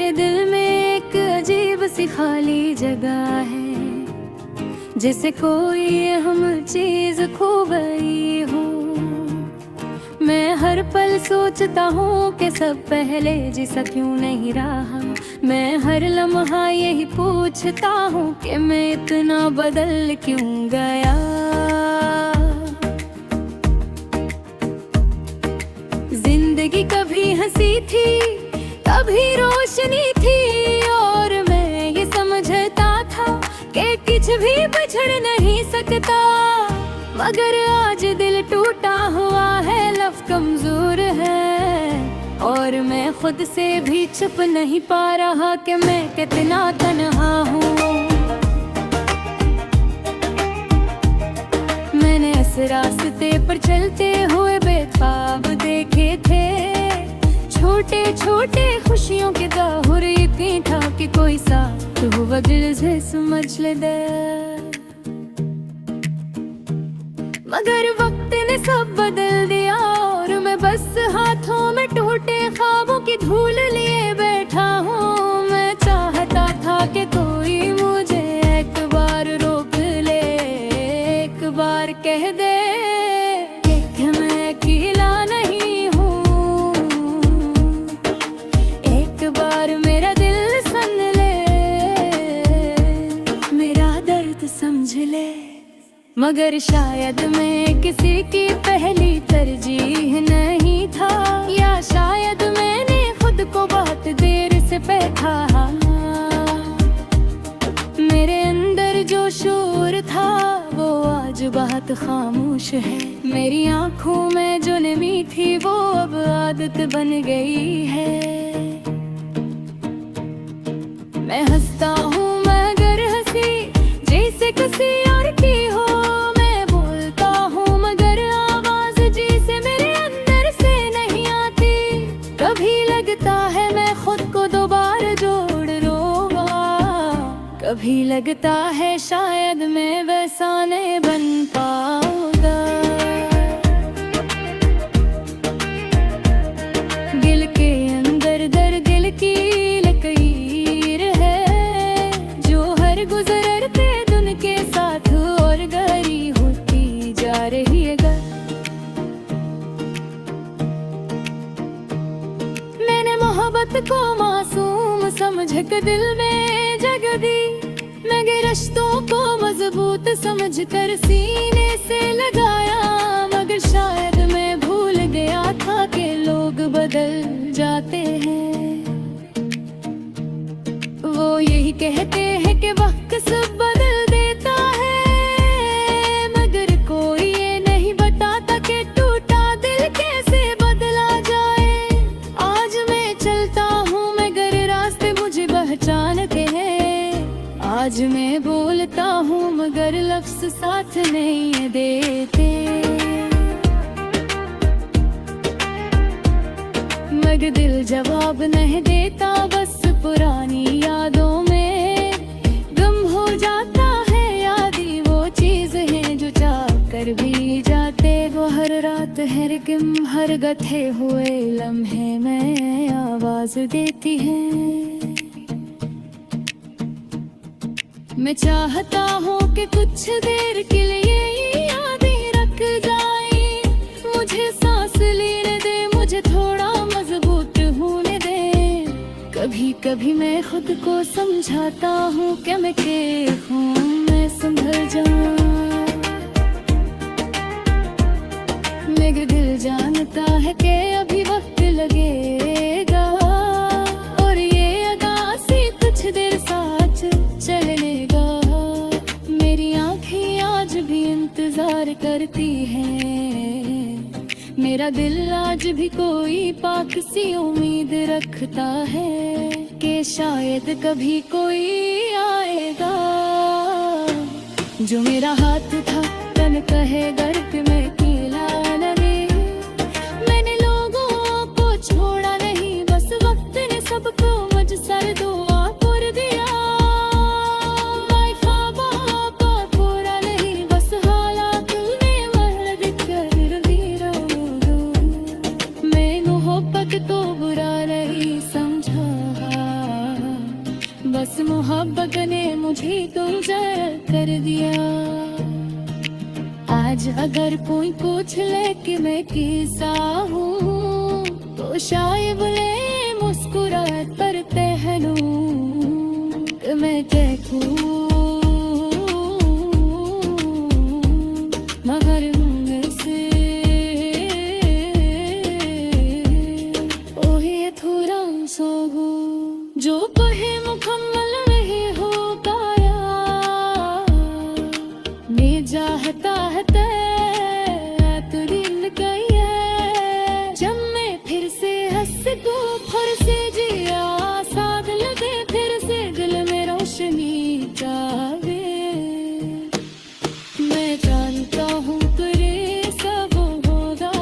मेरे दिल में एक अजीब सी खाली जगह है, जैसे कोई अहम चीज खो गई हो। मैं हर पल सोचता हूँ कि सब पहले जैसा क्यों नहीं रहा। मैं हर लम्हा यही पूछता हूँ कि मैं इतना बदल क्यों गया। जिंदगी कभी हंसी थी, कभी रोशनी थी, और मैं ये समझता था कि कुछ भी बिछड़ नहीं सकता। मगर आज दिल टूटा हुआ है, लफ्ज़ कमजोर है, और मैं खुद से भी छुप नहीं पा रहा कि मैं कितना तन्हा हूँ। मैंने इस रास्ते पर चलते हुए बेख्वाब देखे थे, छोटे छोटे खुशियों के ज़ाहुर यकीन था कि कोई साथ हुआ दिल से समझ ले दे। मगर वक्त ने सब बदल दिया, और मैं बस हाथों में टूटे ख्वाबों की धूल लिए बैठा हूँ। मैं चाहता था कि कोई मुझे एक बार रोक ले, एक बार कह दे कि मैं अकेला नहीं हूँ, एक बार मेरा दिल सुन ले, मेरा दर्द समझ ले। मगर शायद मैं किसी की पहली तरजीह नहीं था, या शायद मैंने खुद को बहुत देर से बैठा। मेरे अंदर जो शोर था वो आज बहुत खामोश है। मेरी आंखों में जो नमी थी वो अब आदत बन गई है। मैं हंसता हूँ मगर हंसी जैसे किसी और की हो। कभी लगता है शायद मैं वैसा नहीं बन पाऊंगा। दिल के अंदर दर्द दिल की लकीर है, जो हर गुजरते दिन के साथ और गहरी होती जा रही है। मैंने मोहब्बत को मासूम समझ कर दिल में जगह दी, मगर रिश्तों को मजबूत समझकर सीने से लगाया। मगर शायद मैं भूल गया था कि लोग बदल जाते हैं। वो यही कहते हैं कि वक्त सब बदल देता है, मगर कोई ये नहीं बताता कि टूटा दिल कैसे बदला जाए। आज मैं चलता हूँ मगर रास्ते मुझे पहचानते हैं। आज मैं बोलता हूँ मगर लफ्ज़ साथ नहीं देते। मगर दिल जवाब नहीं देता, बस पुरानी यादों में गुम हो जाता है। यादी वो चीज़ है जो चाह कर भी जाते, वो हर रात हर गम हर गथे हुए लम्हे में आवाज़ देती है। मैं चाहता हूँ कि कुछ देर के लिए ये यादें रख जाए, मुझे सांस लेने दे, मुझे थोड़ा मजबूत होने दे। कभी कभी मैं खुद को समझाता हूँ कि मैं के हूँ, मैं संभल जाऊँ। मेरा दिल जानता है कि अभी वक्त लगेगा, और ये अदासी कुछ देर साथ चलेगा। मेरी आँखें आज भी इंतजार करती हैं, मेरा दिल आज भी कोई पाक सी उम्मीद रखता है कि शायद कभी कोई आएगा जो मेरा हाथ था तन कहेगा कि मैं अकेला नहीं। मैंने लोगों को छोड़ा नहीं, बस वक्त ने सबको मुझ सर दुआ कर दिया। तो बुरा नहीं समझा। आज अगर कोई पूछ ले कि मैं किसा हूँ, तो शायद बोले मुस्कुराहट पर पहनूं कि मैं देखूं, मगर में से ओही थोड़ा सो हो जो कहे मुकम्मल नहीं हो पाया। मैं चाहता है दिन गई है जब मैं फिर से हंस को फिर से जिया, साथ लगे फिर से दिल में रोशनी जावे। मैं जानता हूँ तेरे सब होगा,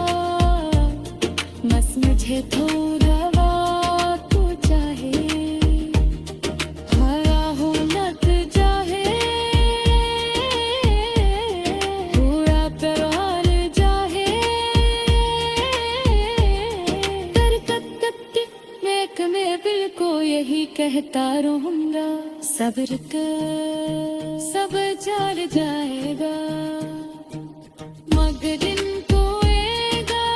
बस मुझे थोड़ा वक्त चाहे, हरा हो नत चाहे, थोड़ा प्यार चाहे, मैं दिल को यही कहता रहूंगा, सब्र कर सब चल जाएगा, मगर दिन को आएगा,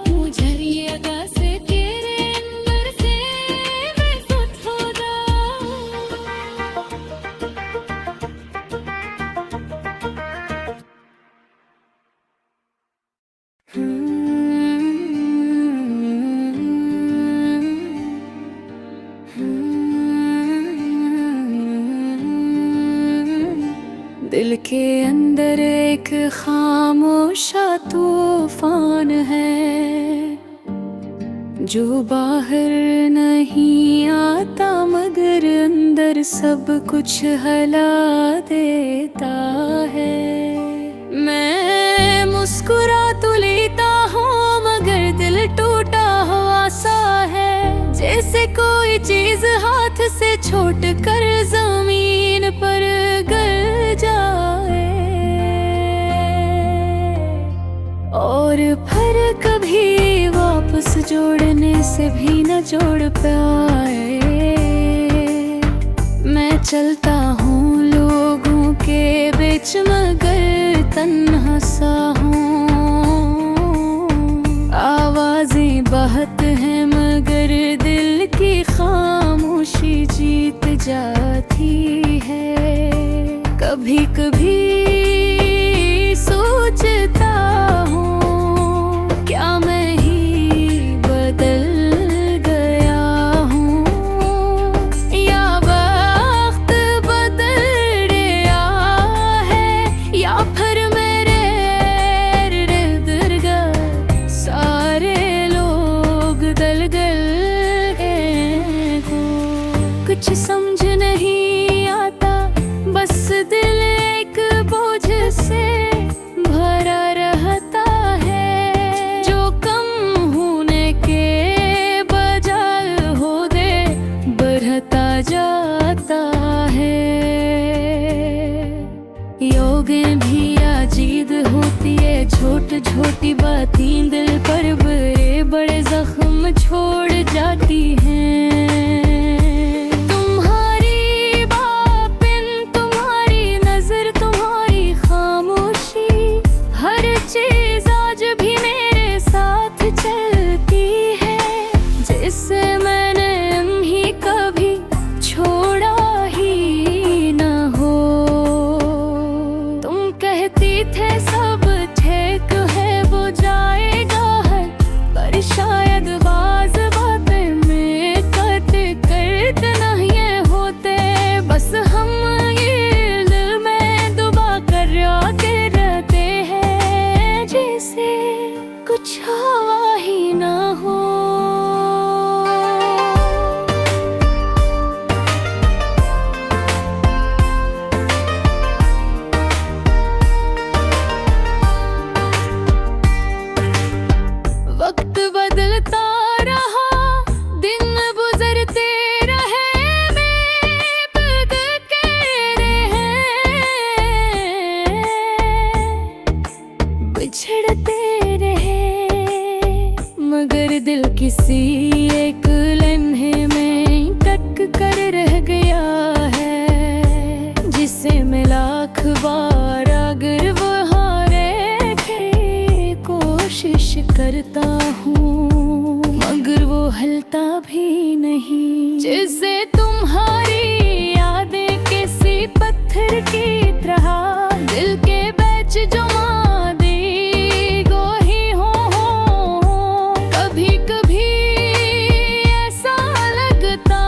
मुझरिएगा से तेरे अंदर से मैं खुद होगा। दिल के अंदर एक खामोशा तूफान है, जो बाहर नहीं आता मगर अंदर सब कुछ हिला देता है। मैं मुस्कुरा तो लेता हूँ मगर दिल टूटा हुआ सा है, जैसे कोई चीज हाथ से छोट कर जमीन पर गिर जाए और फिर कभी वापस जोड़ने से भी न जोड़ पाए। मैं चलता हूँ लोगों के बीच मगर तन्हा सा हूँ, आवाजें बहुत हैं मगर दिल की खामोशी जीत जाती है। कभी कभी सोचता हूँ क्या मैं ही बदल गया हूँ या वक्त बदल गया है, या फिर मेरे इर्द-गिर्द सारे लोग दल गए को कुछ समझ नहीं आता, बस दिल एक बोझ से भरा रहता है, जो कम होने के बजाय हो दे बढ़ता जाता है। योगें भी अजीब होती है, छोटी छोटी बातें दिल पर बड़े बड़े जख्म छोड़ जाती हैं। तुम्हारी बातें, तुम्हारी नजर, तुम्हारी खामोशी, हर चीज आज भी मेरे साथ चलती है, जिससे मैंने ही कभी छोड़ा ही न हो। तुम कहती थे सब ठीक है वो जाएगा है, पर शायद बाज बातें में कर करता हूँ मगर वो हलता भी नहीं। जैसे तुम्हारी यादें किसी पत्थर की तरह दिल के बैच जमा दे गोही हो। कभी कभी ऐसा लगता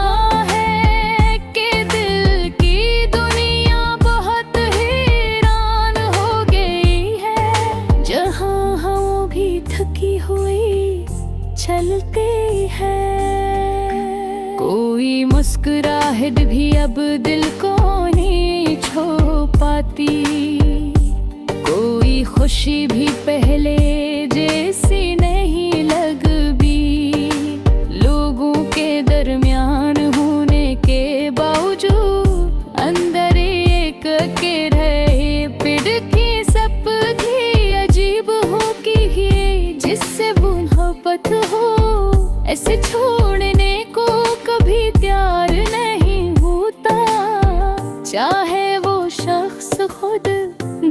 है कि दिल की दुनिया बहुत हैरान हो गई है। जहाँ हवा भी थकी हुई चलती है, कोई मुस्कुराहट भी अब दिल को नहीं छू पाती। कोई खुशी भी पहले जैसी नहीं लगती। लोगों के दरमियान होने के बावजूद अंदर एक के रहे पिड़ की सबकी अजीब हो कि ये जिससे मोहब्बत हो ऐसे छोड़ने को कभी तैयार नहीं होता। चाहे वो शख्स खुद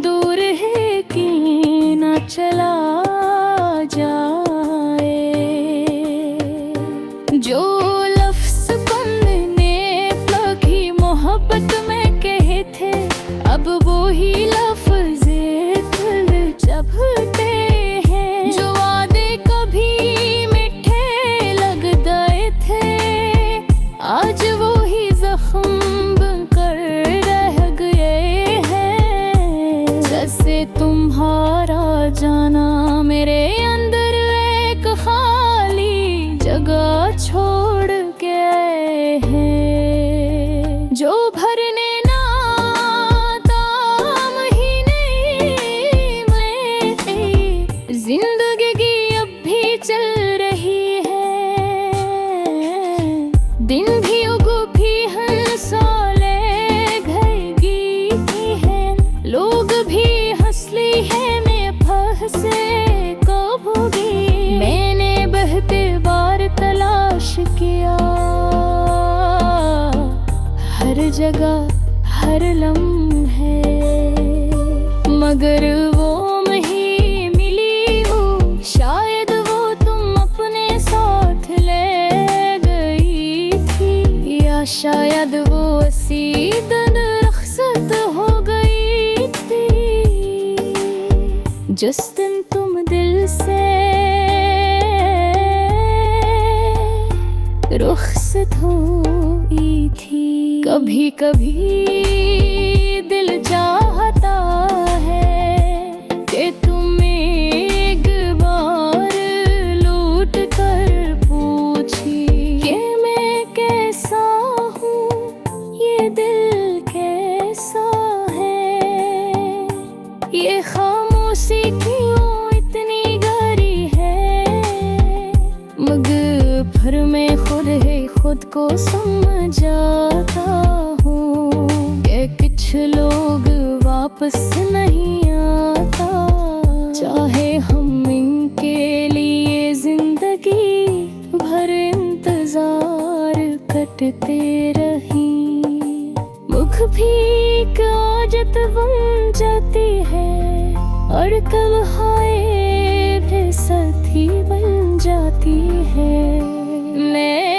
दूर है कि ना चला जाए। जो लफ्ज़ तुमने लगी मोहब्बत में कहे थे अब वो ही लफ्ज़ दिल चबते हैं। जो वादे कभी मीठे लग गए थे आज वो ही जख्म बनकर रह गए हैं। जैसे तुम्हारा जाना मेरे अंदर एक खाली जगह छोड़ गए हैं। जो भरने ना दाम ही नहीं में जिंदगी की अब भी चल रही है। दिन भी उगो भी हंसोले घएगी है। लोग भी हंसली है मैं फंसे कब होगी। मैंने बहते बार तलाश किया हर जगह हर लम्हे मगर वो नहीं मिली। वो शायद वो तुम अपने साथ ले गई थी या शायद वो सीधन रखसत हो गई थी। जिस दिन तुम दिल से रुखसत हुई थी। कभी कभी दिल चाहता है कि तुम एक बार लौट कर पूछी कि मैं कैसा हूँ ये दिल कैसा है। ये खामोशी क्यों इतनी गहरी है मगर फिर मैं खुद को समझाता हूँ कि कुछ लोग वापस नहीं आता। चाहे हम इनके लिए जिंदगी भर इंतजार करते रही। मुख भी काजत बन जाती है और कल हाय भी साथी बन जाती है। मैं